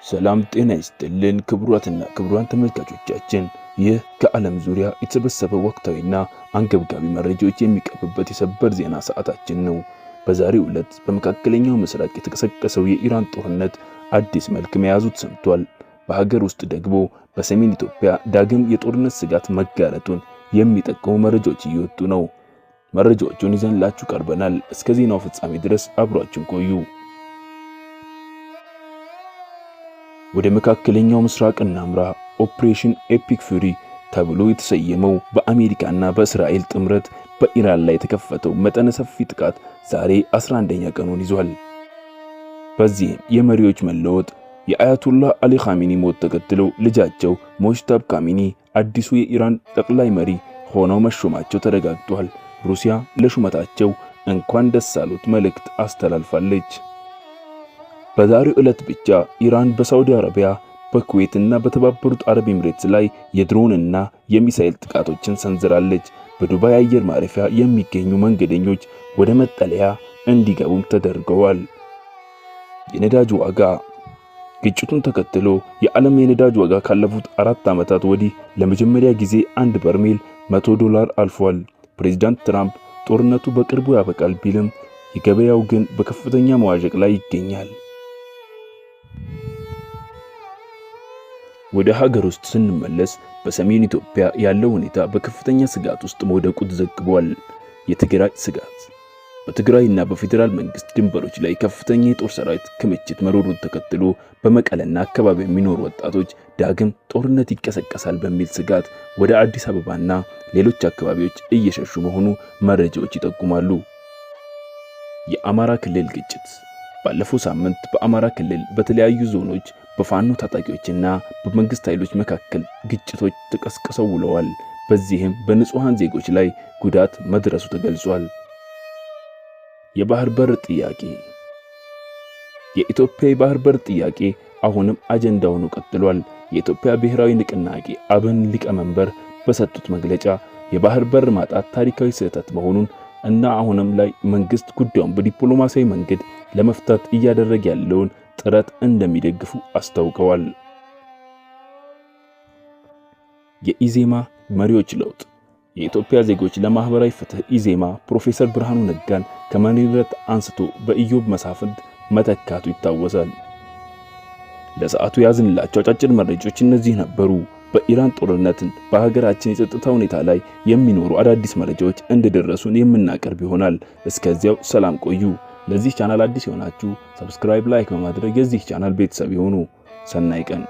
ሰላም ጤና ይስጥልን ክቡራትና ክቡራን ተመልካቾቻችን፣ ይህ ከዓለም ዙሪያ የተሰበሰበ ወቅታዊና አንገብጋቢ መረጃዎች የሚቀርብበት የሰበር ዜና ሰዓታችን ነው። በዛሬው ዕለት በመካከለኛው ምስራቅ የተቀሰቀሰው የኢራን ጦርነት አዲስ መልክ መያዙ ተሰምቷል። በሀገር ውስጥ ደግሞ በሰሜን ኢትዮጵያ ዳግም የጦርነት ስጋት መጋረጡን የሚጠቁሙ መረጃዎች እየወጡ ነው። መረጃዎቹን ይዘንላችሁ ቀርበናል። እስከ ዜናው ፍጻሜ ድረስ አብራችሁን ቆዩ። ወደ መካከለኛው ምስራቅ እናምራ። ኦፕሬሽን ኤፒክ ፉሪ ተብሎ የተሰየመው በአሜሪካና በእስራኤል ጥምረት በኢራን ላይ የተከፈተው መጠነ ሰፊ ጥቃት ዛሬ 11ኛ ቀኑን ይዟል። በዚህም የመሪዎች መለወጥ የአያቱላህ አሊ ኻሜኒ ሞት ተከትሎ ልጃቸው ሞጅተባ ካሚኒ አዲሱ የኢራን ጠቅላይ መሪ ሆነው መሾማቸው ተረጋግጧል። ሩሲያ ለሹመታቸው እንኳን ደስ አሉት መልእክት አስተላልፋለች። በዛሬው ዕለት ብቻ ኢራን በሳውዲ አረቢያ በኩዌትና በተባበሩት አረብ ኤሚሬትስ ላይ የድሮንና የሚሳኤል ጥቃቶችን ሰንዝራለች። በዱባይ አየር ማረፊያ የሚገኙ መንገደኞች ወደ መጠለያ እንዲገቡም ተደርገዋል። የነዳጅ ዋጋ ግጭቱን ተከትሎ የዓለም የነዳጅ ዋጋ ካለፉት 4 ዓመታት ወዲህ ለመጀመሪያ ጊዜ አንድ በርሜል $100 አልፏል። ፕሬዝዳንት ትራምፕ ጦርነቱ በቅርቡ ያበቃል ቢልም የገበያው ግን በከፍተኛ መዋዠቅ ላይ ይገኛል። ወደ ሀገር ውስጥ ስንመለስ በሰሜን ኢትዮጵያ ያለው ሁኔታ በከፍተኛ ስጋት ውስጥ መውደቁ ተዘግቧል። የትግራይ ስጋት በትግራይና በፌዴራል መንግስት ድንበሮች ላይ ከፍተኛ የጦር ሰራዊት ክምችት መኖሩን ተከትሎ በመቀለና አካባቢ የሚኖሩ ወጣቶች ዳግም ጦርነት ይቀሰቀሳል በሚል ስጋት ወደ አዲስ አበባና ሌሎች አካባቢዎች እየሸሹ መሆኑ መረጃዎች ይጠቁማሉ። የአማራ ክልል ግጭት ባለፈው ሳምንት በአማራ ክልል በተለያዩ ዞኖች በፋኖ ታጣቂዎችና በመንግስት ኃይሎች መካከል ግጭቶች ተቀስቅሰው ውለዋል። በዚህም በንጹሃን ዜጎች ላይ ጉዳት መድረሱ ተገልጿል። የባህር በር ጥያቄ የኢትዮጵያ የባህር በር ጥያቄ አሁንም አጀንዳ ሆኖ ቀጥሏል። የኢትዮጵያ ብሔራዊ ንቅናቄ አብን ሊቀመንበር በሰጡት መግለጫ የባህር በር ማጣት ታሪካዊ ስህተት መሆኑን እና አሁንም ላይ መንግስት ጉዳዩን በዲፕሎማሲያዊ መንገድ ለመፍታት እያደረገ ያለውን ጥረት እንደሚደግፉ አስታውቀዋል። የኢዜማ መሪዎች ለውጥ የኢትዮጵያ ዜጎች ለማህበራዊ ፍትህ ኢዜማ ፕሮፌሰር ብርሃኑ ነጋን ከመሪነት አንስቶ በኢዮብ መሳፍንት መተካቱ ይታወሳል። ለሰዓቱ ያዝንላቸው አጫጭር መረጃዎች እነዚህ ነበሩ። በኢራን ጦርነትን በሀገራችን የጸጥታ ሁኔታ ላይ የሚኖሩ አዳዲስ መረጃዎች እንደደረሱን የምናቀርብ ይሆናል። እስከዚያው ሰላም ቆዩ። ለዚህ ቻናል አዲስ የሆናችሁ ሰብስክራይብ፣ ላይክ በማድረግ የዚህ ቻናል ቤተሰብ ይሁኑ። ሰናይ ቀን።